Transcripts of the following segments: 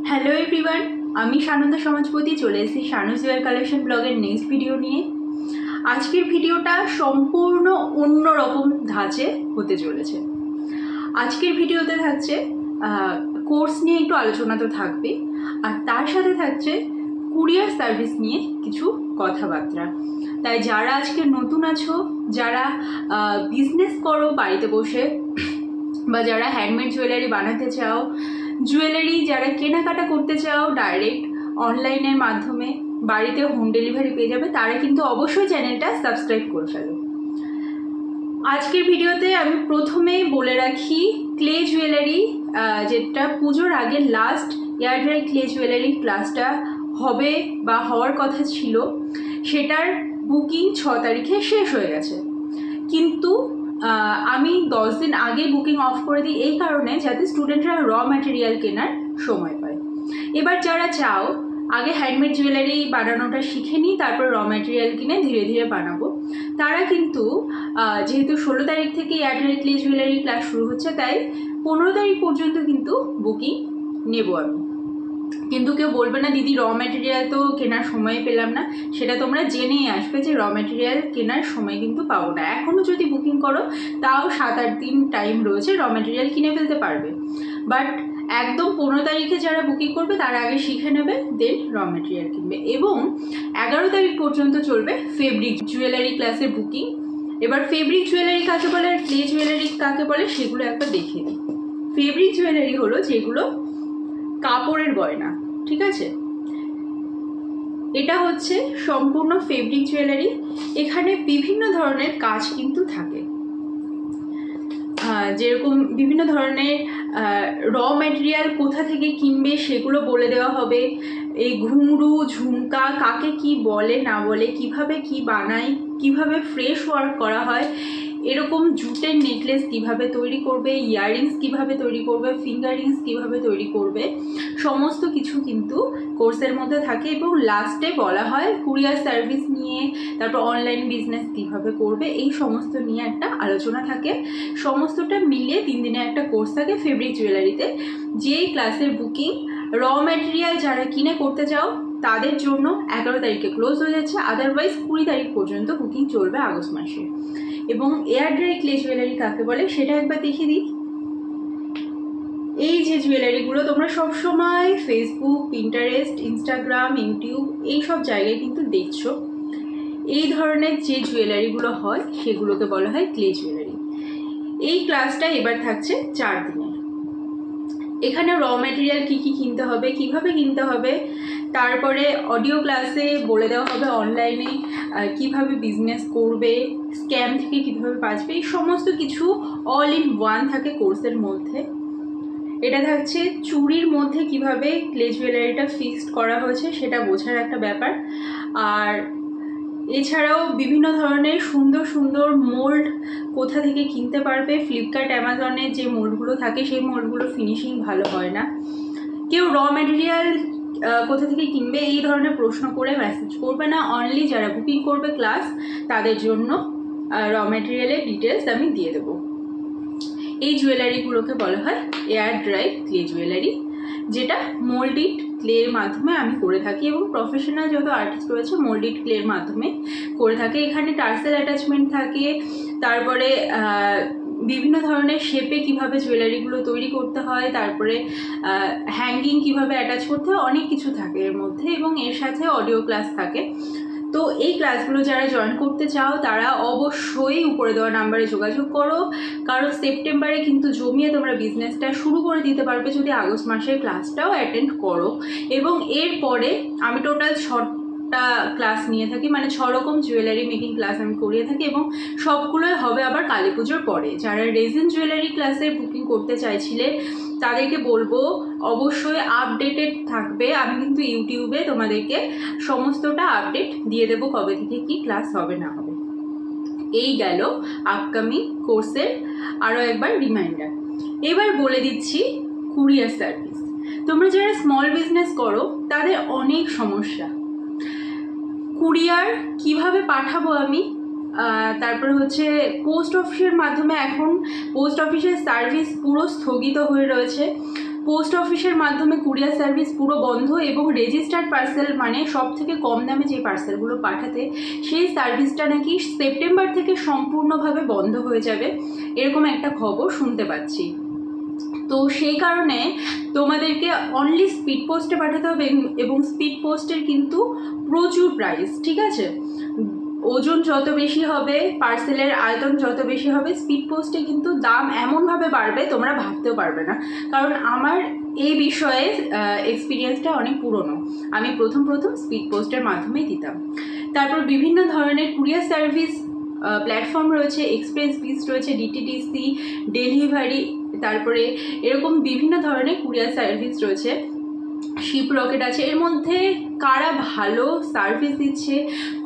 Hello everyone, আমি সানন্দা সমাজপতি চলে এসেছি শানুস ওয়্যার কালেকশন ব্লগের নেক্সট ভিডিও নিয়ে। আজকের ভিডিওটা সম্পূর্ণ অন্য রকম ধাঁচে হতে চলেছে। আজকের ভিডিওতে থাকছে কোর্স নিয়ে একটু আলোচনা তো থাকবে, আর তার সাথে থাকছে কুরিয়ার সার্ভিস নিয়ে কিছু কথাবার্তা। তাই যারা আজকে নতুন আছো, যারা বিজনেস করো বাড়িতে বসে, বা যারা হ্যান্ডমেড জুয়েলারি বানাতে চাও, জুয়েলারি যারা কেনাকাটা করতে চাও ডাইরেক্ট অনলাইনের মাধ্যমে বাড়িতে হোম ডেলিভারি পেয়ে যাবে, তারা কিন্তু অবশ্যই চ্যানেলটা সাবস্ক্রাইব করে ফেলো। আজকের ভিডিওতে আমি প্রথমেই বলে রাখি, ক্লে জুয়েলারি যেটা পুজোর আগে last air dry clay jewellery ক্লাসটা হবে বা হওয়ার কথা ছিল, সেটার বুকিং 6 তারিখে শেষ হয়ে গেছে। কিন্তু আমি 10 দিন আগে বুকিং অফ করে দিই এই কারণে যাতে স্টুডেন্টরা র ম্যাটেরিয়াল কেনার সময় পায়। এবার যারা চাও আগে হ্যান্ডমেড জুয়েলারি বানানোটা শিখে নিই, তারপর র ম্যাটেরিয়াল কিনে ধীরে ধীরে বানাবো, তারা কিন্তু যেহেতু 16 তারিখ থেকে air dry clay jewellery class শুরু হচ্ছে, তাই 15 তারিখ পর্যন্ত কিন্তু বুকিং নেব আমি। কিন্তু কেউ বলবে না দিদি র ম্যাটেরিয়াল তো কেনার সময় পেলাম না, সেটা তোমরা জেনেই আসবে যে র ম্যাটেরিয়াল কেনার সময় কিন্তু পাবো না। এখনও যদি বুকিং করো তাও 7-8 দিন টাইম রয়েছে, র ম্যাটেরিয়াল কিনে ফেলতে পারবে। বাট একদম 15 তারিখে যারা বুকিং করবে তারা আগে শিখে নেবে, দেন র ম্যাটেরিয়াল কিনবে। এবং 11 তারিখ পর্যন্ত চলবে ফেব্রিক জুয়েলারি ক্লাসের বুকিং। এবার ফেব্রিক জুয়েলারি কাকে বলে আর ক্লে জুয়েলারি কাকে বলে সেগুলো একবার দেখে নিই। ফেব্রিক জুয়েলারি হলো যেগুলো কাপড়ের গয়না, ঠিক আছে? এটা হচ্ছে সম্পূর্ণ ফেব্রিক জুয়েলারি। এখানে বিভিন্ন ধরনের কাজ কিন্তু থাকে, যেরকম বিভিন্ন ধরনের র ম্যাটেরিয়াল কোথা থেকে কিনবে সেগুলো বলে দেওয়া হবে। এই ঘুঙরু ঝুমকা কাকে কি বলে না বলে, কিভাবে কি বানায়, কিভাবে ফ্রেশ ওয়ার্ক করা হয়, এরকম জুটের নেকলেস কিভাবে তৈরি করবে, ইয়াররিংস কিভাবে তৈরি করবে, ফিঙ্গার রিংস কিভাবে তৈরি করবে, সমস্ত কিছু কিন্তু কোর্সের মধ্যে থাকে। এবং লাস্টে বলা হয় কুরিয়ার সার্ভিস নিয়ে, তারপর অনলাইন বিজনেস কিভাবে করবে, এই সমস্ত নিয়ে একটা আলোচনা থাকে। সমস্তটা মিলিয়ে 3 দিনের একটা কোর্স থাকে ফেব্রিক জুয়েলারিতে। যেই ক্লাসের বুকিং র ম্যাটেরিয়াল যারা কিনে করতে চাও তাদের জন্য 11 তারিখে ক্লোজ হয়ে যাচ্ছে, আদারওয়াইজ 20 তারিখ পর্যন্ত বুকিং চলবে আগস্ট মাসে। এবং এয়ার ড্রাই ক্লে জুয়েলারি কাকে বলে সেটা একবার দেখিয়ে দিই। এই যে জুয়েলারিগুলো তোমরা সবসময় ফেসবুক, পিন্টারেস্ট, ইনস্টাগ্রাম, ইউটিউব এই সব জায়গায় কিন্তু দেখছো, এই ধরনের যে জুয়েলারিগুলো হয় সেগুলোকে বলা হয় ক্লে জুয়েলারি। এই ক্লাসটা এবার থাকছে 4 দিনের। এখানে র ম্যাটেরিয়াল কী কী কিনতে হবে, কিভাবে কিনতে হবে, তারপরে অডিও ক্লাসে বলে দেওয়া হবে অনলাইনে কিভাবে বিজনেস করবে, স্ক্যাম থেকে কিভাবে বাঁচবে, এই সমস্ত কিছু অল ইন ওয়ান থাকে কোর্সের মধ্যে। এটা থাকছে চুড়ির মধ্যে কিভাবে ক্লে জুয়েলারিটা ফিক্সড করা হয়েছে সেটা বোঝার একটা ব্যাপার। আর এছাড়াও বিভিন্ন ধরনের সুন্দর সুন্দর মোল্ড কোথা থেকে কিনতে পারবে। ফ্লিপকার্ট, অ্যামাজনে যে মোল্ডগুলো থাকে সেই মোল্ডগুলো ফিনিশিং ভালো হয় না। কেউ র ম্যাটেরিয়াল কোথা থেকে কিনবে এই ধরনের প্রশ্ন করে মেসেজ করবে না। অনলি যারা বুকিং করবে ক্লাস তাদের জন্য র ম্যাটেরিয়ালের ডিটেলস আমি দিয়ে দেবো। এই জুয়েলারিগুলোকে বলা হয় এয়ার ড্রাই ক্লে জুয়েলারি, যেটা মোল্ডিড ক্লের মাধ্যমে আমি করে থাকি, এবং প্রফেশনাল যত আর্টিস্ট রয়েছে মোল্ডিড ক্লের মাধ্যমে করে থাকে। এখানে টার্সেল অ্যাটাচমেন্ট থাকে, তারপরে বিভিন্ন ধরনের শেপে কিভাবে জুয়েলারিগুলো তৈরি করতে হয়, তারপরে হ্যাঙ্গিং কিভাবে অ্যাটাচ করতে হয়, অনেক কিছু থাকে এর মধ্যে। এবং এর সাথে অডিও ক্লাস থাকে। তো এই ক্লাসগুলো যারা জয়েন করতে চাও তারা অবশ্যই উপরে দেওয়া নাম্বারে যোগাযোগ করো, কারণ সেপ্টেম্বরে কিন্তু জমিয়ে তোমরা বিজনেসটা শুরু করে দিতে পারবে যদি আগস্ট মাসের ক্লাসটাও অ্যাটেন্ড করো। এবং এরপরে আমি টোটাল 6টা ক্লাস নিয়ে থাকি, মানে 6 রকম জুয়েলারি মেকিং ক্লাস আমি করিয়ে থাকি, এবং সবগুলোই হবে আবার কালী পুজোর পরে। যারা রেজিন জুয়েলারি ক্লাসে বুকিং করতে চাইছিলে তাদেরকে বলবো অবশ্যই আপডেটেড থাকবে। আমি কিন্তু ইউটিউবে তোমাদেরকে সমস্তটা আপডেট দিয়ে দেবো কবে থেকে কি ক্লাস হবে না হবে। এই গেল আপকামিং কোর্সের আরও একবার রিমাইন্ডার। এবার বলে দিচ্ছি কুরিয়ার সার্ভিস। তোমরা যারা স্মল বিজনেস করো তাদের অনেক সমস্যা, কুরিয়ার কিভাবে পাঠাবো আমি, তারপরে হচ্ছে পোস্ট অফিসের মাধ্যমে। এখন পোস্ট অফিসের সার্ভিস পুরো স্থগিত হয়ে রয়েছে, পোস্ট অফিসের মাধ্যমে কুরিয়ার সার্ভিস পুরো বন্ধ, এবং রেজিস্টার্ড পার্সেল মানে সব থেকে কম দামে যে পার্সেলগুলো পাঠাতে, সেই সার্ভিসটা নাকি সেপ্টেম্বর থেকে সম্পূর্ণভাবে বন্ধ হয়ে যাবে, এরকম একটা খবর শুনতে পাচ্ছি। তো সেই কারণে তোমাদেরকে অনলি স্পিড পোস্টে পাঠাতে হবে, এবং স্পিড পোস্টের কিন্তু প্রচুর প্রাইস, ঠিক আছে? ওজন যত বেশি হবে, পার্সেলের আয়তন যত বেশি হবে, স্পিড পোস্টে কিন্তু দাম এমনভাবে বাড়বে তোমরা ভাবতেও পারবে না। কারণ আমার এই বিষয়ে এক্সপিরিয়েন্সটা অনেক পুরনো। আমি প্রথম স্পিড পোস্টের মাধ্যমেই দিতাম। তারপর বিভিন্ন ধরনের কুরিয়ার সার্ভিস প্ল্যাটফর্ম রয়েছে, এক্সপ্রেস বিস রয়েছে, ডিটিডিসি, ডেলিভারি, তারপরে এরকম বিভিন্ন ধরনের কুরিয়ার সার্ভিস রয়েছে, শিপ রকেট আছে। এর মধ্যে কারা ভালো সার্ভিস দিচ্ছে,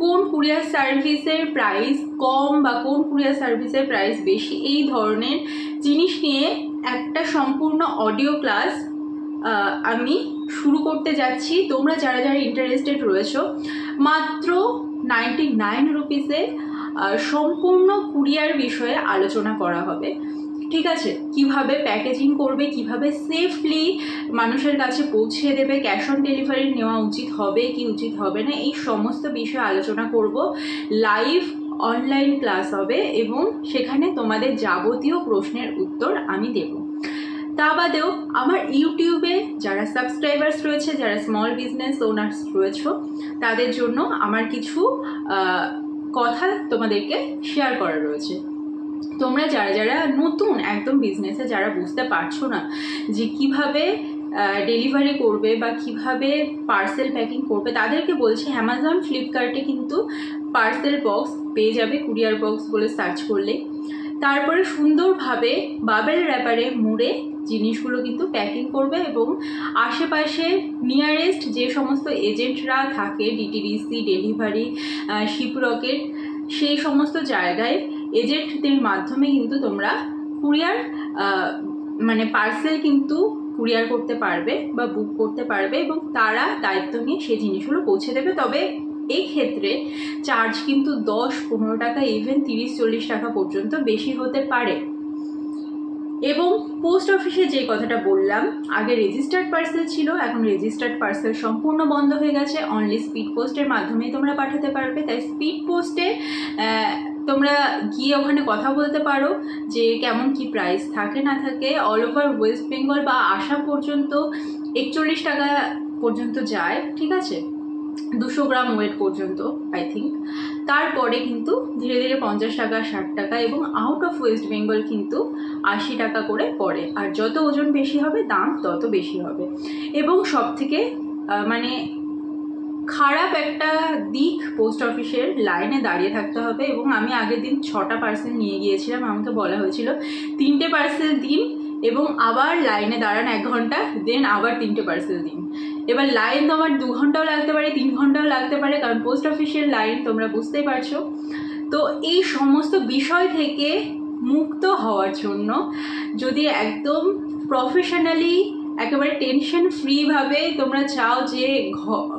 কোন কুরিয়ার সার্ভিসের প্রাইস কম বা কোন কুরিয়ার সার্ভিসের প্রাইস বেশি, এই ধরনের জিনিস নিয়ে একটা সম্পূর্ণ অডিও ক্লাস আমি শুরু করতে যাচ্ছি। তোমরা যারা যারা ইন্টারেস্টেড রয়েছো, মাত্র 99 রুপিসে সম্পূর্ণ কুরিয়ার বিষয়ে আলোচনা করা হবে, ঠিক আছে? কিভাবে প্যাকেজিং করবে, কিভাবে সেফলি মানুষের কাছে পৌঁছে দেবে, ক্যাশ অন ডেলিভারি নেওয়া উচিত হবে কি উচিত হবে না, এই সমস্ত বিষয়ে আলোচনা করব। লাইভ অনলাইন ক্লাস হবে, এবং সেখানে তোমাদের যাবতীয় প্রশ্নের উত্তর আমি দেব। তা বাদেও আমার ইউটিউবে যারা সাবস্ক্রাইবার্স রয়েছে, যারা স্মল বিজনেস ওনার্স রয়েছে, তাদের জন্য আমার কিছু কথা তোমাদেরকে শেয়ার করা রয়েছে। তোমরা যারা যারা নতুন একদম বিজনেসে, যারা বুঝতে পারছো না যে কিভাবে ডেলিভারি করবে বা কিভাবে পার্সেল প্যাকিং করবে, তাদেরকে বলছি অ্যামাজন, ফ্লিপকার্টে কিন্তু পার্সেল বক্স পেয়ে যাবে, কুরিয়ার বক্স বলে সার্চ করলে। তারপরে সুন্দরভাবে বাবেল র্যাপারে মুড়ে জিনিসগুলো কিন্তু প্যাকিং করবে, এবং আশেপাশে নিয়ারেস্ট যে সমস্ত এজেন্টরা থাকে, ডিটিডিসি, ডেলিভারি, শিপ রকেট, সেই সমস্ত জায়গায় এজেন্টদের মাধ্যমে কিন্তু তোমরা কুরিয়ার মানে পার্সেল কিন্তু কুরিয়ার করতে পারবে বা বুক করতে পারবে, এবং তারা দায়িত্ব নিয়ে সেই জিনিসগুলো পৌঁছে দেবে। তবে এই ক্ষেত্রে চার্জ কিন্তু 10-15 টাকা, ইভেন 30-40 টাকা পর্যন্ত বেশি হতে পারে। এবং পোস্ট অফিসে যে কথাটা বললাম, আগে রেজিস্টার্ড পার্সেল ছিল, এখন রেজিস্টার্ড পার্সেল সম্পূর্ণ বন্ধ হয়ে গেছে, অনলি স্পিড পোস্টের মাধ্যমেই তোমরা পাঠাতে পারবে। তাই স্পিড পোস্টে তোমরা গিয়ে ওখানে কথা বলতে পারো যে কেমন কি প্রাইস থাকে না থাকে। অল ওভার ওয়েস্ট বেঙ্গল বা আসাম পর্যন্ত 41 টাকা পর্যন্ত যায়, ঠিক আছে, 200 গ্রাম ওয়েট পর্যন্ত আই থিঙ্ক। তারপরে কিন্তু ধীরে ধীরে 50 টাকা, 60 টাকা, এবং আউট অফ ওয়েস্ট বেঙ্গল কিন্তু 80 টাকা করে পড়ে। আর যত ওজন বেশি হবে দাম তত বেশি হবে। এবং সব থেকে মানে খারাপ একটা দিক, পোস্ট অফিসের লাইনে দাঁড়িয়ে থাকতে হবে। এবং আমি আগের দিন 6টা পার্সেল নিয়ে গিয়েছিলাম, আমাকে বলা হয়েছিল 3টে পার্সেল দিন এবং আবার লাইনে দাঁড়ান 1 ঘন্টা, দেন আবার 3টে পার্সেল দিন। এবার লাইন তোমার 2 ঘন্টাও লাগতে পারে, 3 ঘন্টাও লাগতে পারে, কারণ পোস্ট অফিসের লাইন তোমরা বুঝতেই পারছো। তো এই সমস্ত বিষয় থেকে মুক্ত হওয়ার জন্য যদি একদম প্রফেশনালি, একেবারে টেনশন ফ্রিভাবে তোমরা চাও যে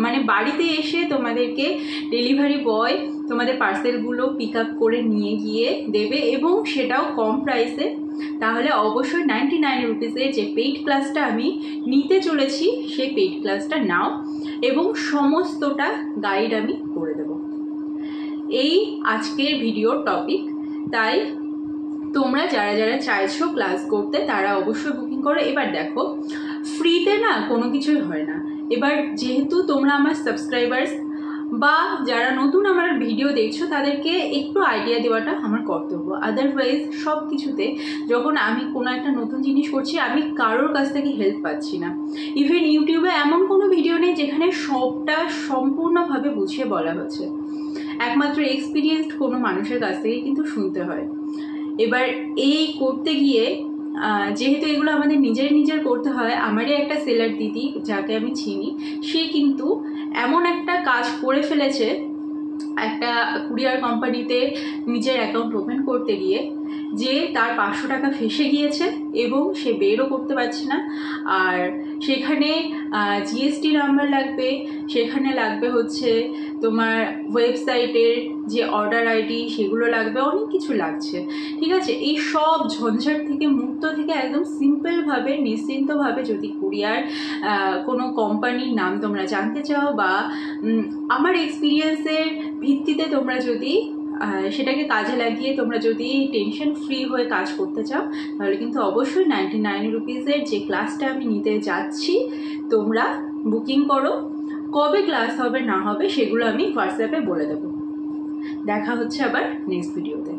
মানে বাড়িতে এসে তোমাদেরকে ডেলিভারি বয় তোমাদের পার্সেলগুলো পিক আপ করে নিয়ে গিয়ে দেবে, এবং সেটাও কম প্রাইসে, তাহলে অবশ্যই 99 রুপিসের যে পেইড ক্লাসটা আমি নিতে চলেছি, সেই পেইড ক্লাসটা নাও, এবং সমস্তটা গাইড আমি করে দেব। এই আজকের ভিডিওর টপিক। তাই তোমরা যারা যারা চাইছো ক্লাস করতে, তারা অবশ্যই বুকিং করো। এবার দেখো, ফ্রিতে না কোনো কিছুই হয় না। এবার যেহেতু তোমরা আমার সাবস্ক্রাইবার্স বা যারা নতুন আমার ভিডিও দেখছো, তাদেরকে একটু আইডিয়া দেওয়াটা আমার কর্তব্য। আদারওয়াইজ সব কিছুতে যখন আমি কোনো একটা নতুন জিনিস করছি, আমি কারোর কাছ থেকে হেল্প পাচ্ছি না। ইভেন ইউটিউবে এমন কোনো ভিডিও নেই যেখানে সবটা সম্পূর্ণভাবে বুঝিয়ে বলা হচ্ছে। একমাত্র এক্সপিরিয়েন্সড কোনো মানুষের কাছ থেকে কিন্তু শুনতে হয়। এবার এই করতে গিয়ে যেহেতু এগুলো আমাদের নিজের করতে হয়, আমারই একটা সেলার দিদি যাকে আমি চিনি, সে কিন্তু এমন একটা কাজ করে ফেলেছে একটা কুরিয়ার কোম্পানিতে নিজের অ্যাকাউন্ট ওপেন করতে গিয়ে যে তার 500 টাকা ফেসে গিয়েছে এবং সে বেরও করতে পারছে না। আর সেখানে জিএসটি নাম্বার লাগবে, সেখানে লাগবে হচ্ছে তোমার ওয়েবসাইটের যে অর্ডার আইডি সেগুলো লাগবে, অনেক কিছু লাগছে। ঠিক আছে, এই সব ঝঞ্ঝাট থেকে মুক্ত থেকে একদম সিম্পলভাবে নিশ্চিন্তভাবে যদি কুরিয়ার কোনো কোম্পানির নাম তোমরা জানতে চাও বা আমার এক্সপিরিয়েন্সের ভিত্তিতে তোমরা যদি সেটাকে কাজে লাগিয়ে তোমরা যদি টেনশন ফ্রি হয়ে কাজ করতে চাও, তাহলে কিন্তু অবশ্যই 99 রুপিসের যে ক্লাসটা আমি নিতে যাচ্ছি তোমরা বুকিং করো। কবে ক্লাস হবে না হবে সেগুলো আমি হোয়াটসঅ্যাপে বলে দেবো। দেখা হচ্ছে আবার নেক্সট ভিডিওতে।